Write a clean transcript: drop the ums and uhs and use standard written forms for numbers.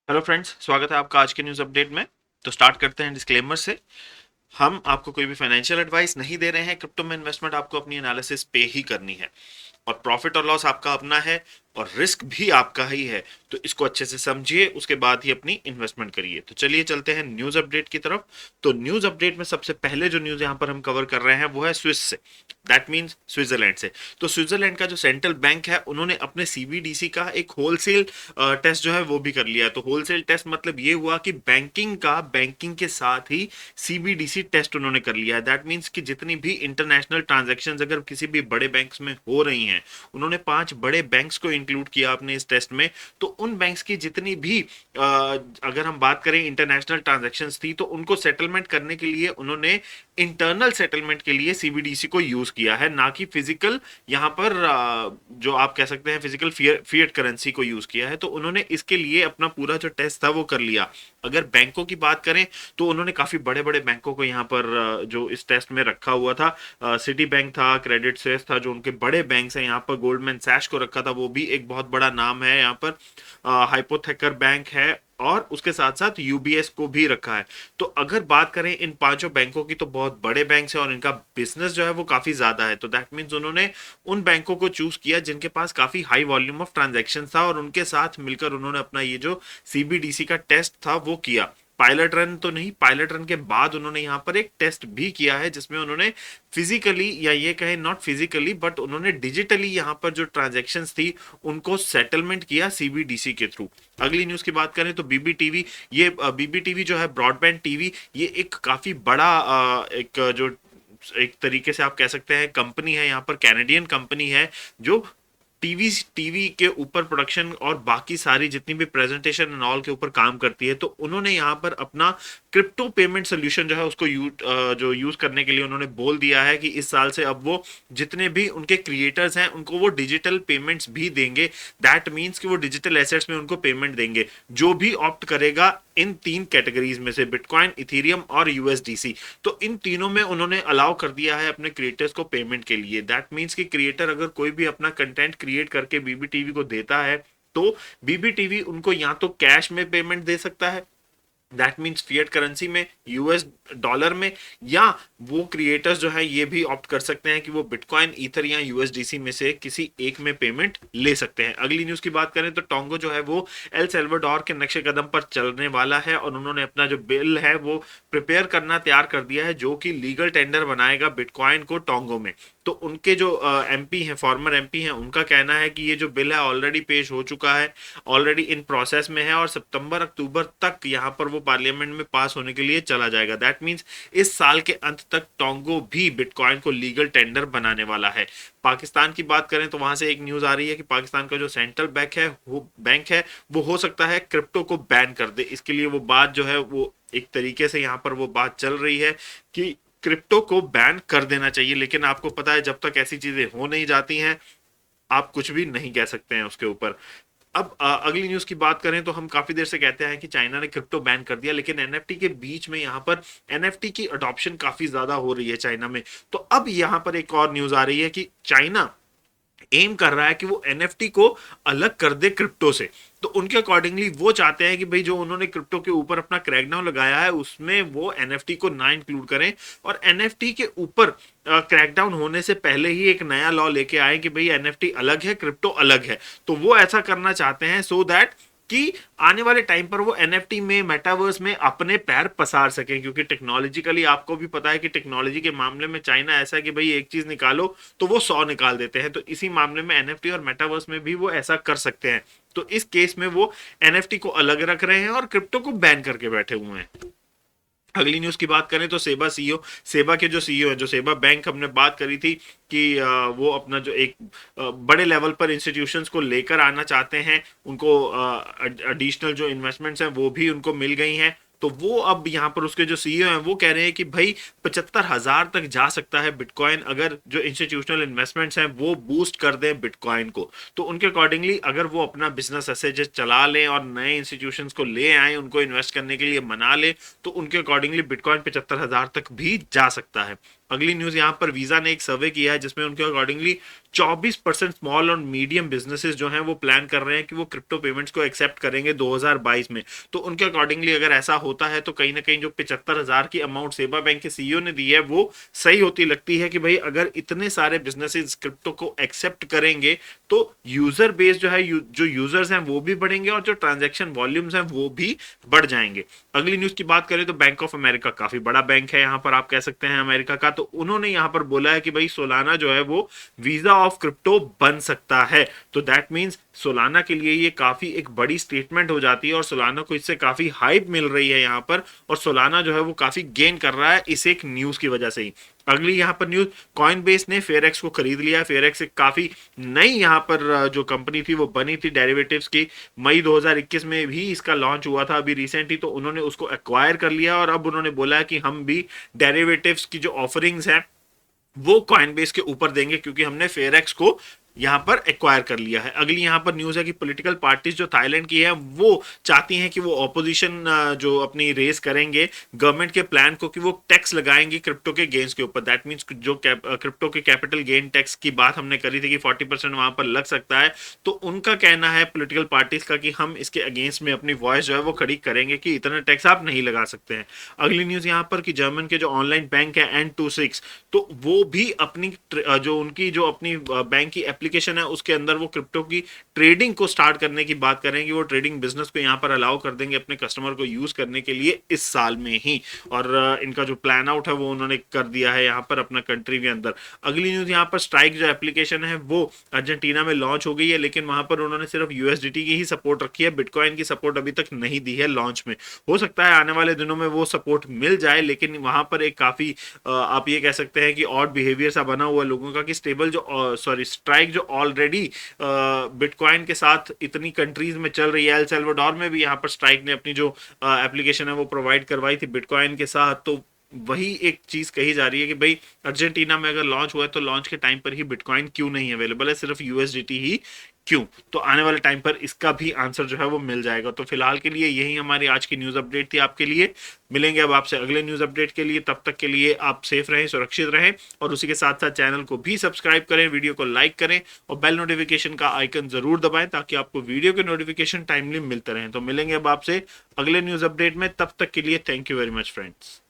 Hello friends, स्वागत है आपका आज के न्यूज़ अपडेट में। तो स्टार्ट करते हैं डिस्क्लेमर से। हम आपको कोई भी फाइनेंशियल एडवाइस नहीं दे रहे हैं। क्रिप्टो में इन्वेस्टमेंट आपको अपनी एनालिसिस पे ही करनी है और प्रॉफिट और लॉस आपका अपना है और रिस्क भी आपका ही है। तो इसको अच्छे से समझिए, उसके बाद ही अपनी इन्वेस्टमेंट करिए। तो चलिए चलते हैं न्यूज़ अपडेट की तरफ। तो न्यूज़ अपडेट में सबसे पहले जो न्यूज़ यहाँ पर हम कवर कर रहे हैं वो है स्विस से, दैट मीन्स स्विट्जरलैंड से। तो स्विट्जरलैंड का जो सेंट्रल बैंक है उन्होंने अपने सीबीडीसी का एक होलसेल टेस्ट जो है वो भी कर लिया। तो होलसेल टेस्ट मतलब ये हुआ कि बैंकिंग के साथ ही सीबीडीसी टेस्ट उन्होंने कर लिया है। दैट मीन्स कि जितनी भी इंटरनेशनल ट्रांजैक्शंस अगर किसी भी बड़े बैंक्स में हो रही हैं, उन्होंने 5 बड़े बैंक्स को इंक्लूड किया अपने इस टेस्ट में। तो उन बैंक्स की जितनी भी अगर हम बात करें इंटरनेशनल ट्रांजैक्शंस थी, तो उनको सेटलमेंट करने के लिए उन्होंने इंटरनल सेटलमेंट के लिए सीबीडीसी को यूज किया है, ना कि फिजिकल यहाँ पर जो आप कह सकते हैं फिजिकल फिएट करेंसी को यूज किया है। तो उन्होंने इसके लिए अपना पूरा जो टेस्ट था वो कर लिया। अगर बैंकों की बात करें तो उन्होंने काफी बड़े बड़े बैंकों को यहाँ पर जो इस टेस्ट में रखा हुआ था, सिटी बैंक था, क्रेडिट स्विस था, जो उनके बड़े बैंक हैं। यहाँ पर गोल्डमैन सैश को रखा था, वो भी एक बहुत बड़ा नाम है। यहाँ पर हाइपोथेकर बैंक है और उसके साथ साथ यूबीएस को भी रखा है। तो अगर बात करें इन 5 बैंकों की, तो बहुत बड़े बैंक है और इनका बिजनेस जो है वो काफी ज्यादा है। तो दैट मीन्स उन्होंने उन बैंकों को चूज किया जिनके पास काफी हाई वॉल्यूम ऑफ ट्रांजैक्शन था और उनके साथ मिलकर उन्होंने अपना ये जो सीबीडीसी का टेस्ट था वो किया। पायलट रन तो नहीं, पायलट रन के बाद उन्होंने यहाँ पर एक टेस्ट भी किया है जिसमें उन्होंने फिजिकली, या ये कहें नॉट फिजिकली बट उन्होंने डिजिटली यहाँ पर जो ट्रांजैक्शंस थी उनको सेटलमेंट किया सीबीडीसी के थ्रू। अगली न्यूज की बात करें तो बीबीटीवी, ये बीबीटीवी जो है ब्रॉडबैंड टीवी, ये एक काफी बड़ा एक जो एक तरीके से आप कह सकते हैं कंपनी है, यहाँ पर कैनेडियन कंपनी है जो टीवी टीवी के ऊपर प्रोडक्शन और बाकी सारी जितनी भी प्रेजेंटेशन एंड ऑल के ऊपर काम करती है। तो उन्होंने यहाँ पर अपना क्रिप्टो पेमेंट सोल्यूशन जो है उसको जो यूज करने के लिए उन्होंने बोल दिया है कि इस साल से अब वो जितने भी उनके क्रिएटर्स हैं उनको वो डिजिटल पेमेंट्स भी देंगे। दैट मीन्स कि वो डिजिटल एसेट्स में उनको पेमेंट देंगे, जो भी ऑप्ट करेगा इन 3 कैटेगरीज में से, बिटकॉइन, इथेरियम और यूएसडीसी। तो इन तीनों में उन्होंने अलाउ कर दिया है अपने क्रिएटर्स को पेमेंट के लिए। दैट मीन्स कि क्रिएटर अगर कोई भी अपना कंटेंट क्रिएट करके बीबीटीवी को देता है तो बीबीटीवी उनको या तो कैश में पेमेंट दे सकता है, दैट मीन्स फिएट करेंसी में, यूएस डॉलर में, या वो क्रिएटर्स जो है ये भी ऑप्ट कर सकते हैं कि वो बिटकॉइन, ईथर या यूएसडीसी में से किसी एक में पेमेंट ले सकते हैं। अगली न्यूज की बात करें तो टोंगो जो है वो एल सल्वाडोर के नक्शे कदम पर चलने वाला है और उन्होंने अपना जो बिल है वो प्रिपेयर करना तैयार कर दिया है, जो कि लीगल टेंडर बनाएगा बिटकॉइन को टोंगो में। तो उनके जो एमपी हैं, फॉर्मर एमपी हैं, उनका कहना है कि ये जो बिल है ऑलरेडी पेश हो चुका है, ऑलरेडी इन प्रोसेस में है और सितंबर अक्टूबर तक यहाँ पर वो पार्लियामेंट में पास होने के लिए चला जाएगा। दैट मीन्स इस साल के अंत तक टोंगो भी बिटकॉइन को लीगल टेंडर बनाने वाला है। पाकिस्तान की बात करें तो वहां से एक न्यूज आ रही है कि पाकिस्तान का जो सेंट्रल बैंक है वो हो सकता है क्रिप्टो को बैन कर दे। इसके लिए वो बात जो है वो एक तरीके से यहाँ पर वो बात चल रही है कि क्रिप्टो को बैन कर देना चाहिए। लेकिन आपको पता है जब तक ऐसी चीजें हो नहीं जाती हैं आप कुछ भी नहीं कह सकते हैं उसके ऊपर। अब अगली न्यूज की बात करें तो हम काफी देर से कहते हैं कि चाइना ने क्रिप्टो बैन कर दिया, लेकिन एनएफटी के बीच में यहाँ पर एनएफटी की अडॉप्शन काफी ज्यादा हो रही है चाइना में। तो अब यहाँ पर एक और न्यूज आ रही है कि चाइना एम कर रहा है कि वो एनएफटी को अलग कर दे क्रिप्टो से। तो उनके अकॉर्डिंगली वो चाहते हैं कि भाई जो उन्होंने क्रिप्टो के ऊपर अपना क्रैकडाउन लगाया है उसमें वो एनएफटी को ना इंक्लूड करें और एनएफटी के ऊपर क्रैकडाउन होने से पहले ही एक नया लॉ लेके आए कि भाई एनएफटी अलग है, क्रिप्टो अलग है। तो वो ऐसा करना चाहते हैं सो दैट कि आने वाले टाइम पर वो एनएफटी में, मेटावर्स में अपने पैर पसार सकें, क्योंकि टेक्नोलॉजिकली आपको भी पता है कि टेक्नोलॉजी के मामले में चाइना ऐसा है कि भाई एक चीज निकालो तो वो 100 निकाल देते हैं। तो इसी मामले में एनएफटी और मेटावर्स में भी वो ऐसा कर सकते हैं। तो इस केस में वो एनएफटी को अलग रख रहे हैं और क्रिप्टो को बैन करके बैठे हुए हैं। अगली न्यूज की बात करें तो सेबा सीईओ, सेबा के जो सीईओ है, जो सेबा बैंक हमने बात करी थी कि वो अपना जो एक बड़े लेवल पर इंस्टीट्यूशंस को लेकर आना चाहते हैं, उनको एडिशनल जो इन्वेस्टमेंट्स हैं वो भी उनको मिल गई हैं। तो वो अब यहाँ पर उसके जो सीईओ हैं वो कह रहे हैं कि भाई 75,000 तक जा सकता है बिटकॉइन अगर जो इंस्टीट्यूशनल इन्वेस्टमेंट्स हैं वो बूस्ट कर दें बिटकॉइन को। तो उनके अकॉर्डिंगली अगर वो अपना बिजनेस ऐसे जो चला लें और नए इंस्टीट्यूशंस को ले आए, उनको इन्वेस्ट करने के लिए मना ले, तो उनके अकॉर्डिंगली बिटकॉइन 75,000 तक भी जा सकता है। अगली न्यूज यहाँ पर वीजा ने एक सर्वे किया है जिसमें उनके अकॉर्डिंगली 24% स्मॉल और मीडियम बिजनेसेस जो हैं वो प्लान कर रहे हैं कि वो क्रिप्टो पेमेंट्स को एक्सेप्ट करेंगे 2022 में। तो उनके अकॉर्डिंगली अगर ऐसा होता है तो कहीं ना कहीं जो 75,000 की अमाउंट सेबा बैंक के सीईओ ने दी है वो सही होती लगती है कि भाई अगर इतने सारे बिजनेसेस क्रिप्टो को एक्सेप्ट करेंगे तो यूजर बेस जो है जो यूजर्स हैं वो भी बढ़ेंगे और जो ट्रांजैक्शन वॉल्यूम्स हैं वो भी बढ़ जाएंगे। अगली न्यूज की बात करें तो बैंक ऑफ अमेरिका काफी बड़ा बैंक है यहाँ पर आप कह सकते हैं अमेरिका का, तो उन्होंने यहाँ पर बोला है कि भाई सोलाना जो है वो वीजा ऑफ क्रिप्टो बन सकता है। तो दैट मीन्स सोलाना के लिए ये काफी एक बड़ी स्टेटमेंट हो जाती है और सोलाना को इससे काफी हाइप मिल रही है यहाँ पर, और सोलाना जो है वो काफी गेन कर रहा है इस एक न्यूज की वजह से ही। अगली यहाँ पर न्यूज, कॉइनबेस ने फेयरएक्स को खरीद लिया। फेयरएक्स एक काफी नई यहाँ पर जो कंपनी थी वो बनी थी डेरिवेटिव्स की, मई 2021 में भी इसका लॉन्च हुआ था अभी रिसेंटली, तो उन्होंने उसको एक्वायर कर लिया और अब उन्होंने बोला है कि हम भी डेरिवेटिव्स की जो ऑफरिंग्स हैं वो कॉइनबेस के ऊपर देंगे क्योंकि हमने फेयरएक्स को यहाँ पर एक्वायर कर लिया है। अगली यहाँ पर न्यूज है कि पॉलिटिकल पार्टीज जो थाईलैंड की है वो चाहती हैं कि वो ऑपोजिशन जो अपनी रेस करेंगे गवर्नमेंट के प्लान को कि वो टैक्स लगाएंगे क्रिप्टो के गेन्स के ऊपर। दैट मीन्स जो क्रिप्टो के कैपिटल गेन टैक्स की बात हमने करी थी कि 40% वहां पर लग सकता है, तो उनका कहना है पॉलिटिकल पार्टीज का कि हम इसके अगेंस्ट में अपनी वॉइस जो है वो खड़ी करेंगे कि इतना टैक्स आप नहीं लगा सकते हैं। अगली न्यूज यहाँ पर कि जर्मन के जो ऑनलाइन बैंक है N26, तो वो भी अपनी जो उनकी जो अपनी बैंक की एप्लीकेशन है उसके अंदर वो क्रिप्टो की ट्रेडिंग को स्टार्ट करने की बात कर रहे हैं कि वो ट्रेडिंग बिजनेस को यहाँ पर अलाउ कर देंगे अपने कस्टमर को यूज करने के लिए इस साल में ही, और इनका जो प्लान आउट है वो उन्होंने कर दिया है यहाँ पर अपना कंट्री के अंदर। अगली न्यूज यहाँ पर स्ट्राइक जो एप्लीकेशन है वो अर्जेंटीना में लॉन्च हो गई है, लेकिन वहां पर उन्होंने सिर्फ यूएसडीटी की ही सपोर्ट रखी है, बिटकॉइन की सपोर्ट अभी तक नहीं दी है लॉन्च में। हो सकता है आने वाले दिनों में वो सपोर्ट मिल जाए, लेकिन वहां पर एक काफी आप ये कह सकते हैं कि ऑड बिहेवियर सा बना हुआ लोगों का कि स्टेबल जो स्ट्राइक जो ऑलरेडी बिटकॉइन के साथ इतनी कंट्रीज में चल रही है, एल सल्वाडोर में भी यहाँ पर स्ट्राइक ने अपनी जो एप्लीकेशन है वो प्रोवाइड करवाई थी बिटकॉइन के साथ, तो वही एक चीज कही जा रही है कि भाई अर्जेंटीना में अगर लॉन्च हुआ है तो लॉन्च के टाइम पर ही बिटकॉइन क्यों नहीं अवेलेबल है, सिर्फ यूएसडीटी ही क्यों। तो आने वाले टाइम पर इसका भी आंसर जो है वो मिल जाएगा। तो फिलहाल के लिए यही हमारी आज की न्यूज अपडेट थी आपके लिए। मिलेंगे अब आपसे अगले न्यूज अपडेट के लिए, तब तक के लिए आप सेफ रहें, सुरक्षित रहें, और उसी के साथ साथ चैनल को भी सब्सक्राइब करें, वीडियो को लाइक करें और बेल नोटिफिकेशन का आइकन जरूर दबाएं ताकि आपको वीडियो के नोटिफिकेशन टाइमली मिलते रहें। तो मिलेंगे अब आपसे अगले न्यूज अपडेट में, तब तक के लिए thank you very much friends.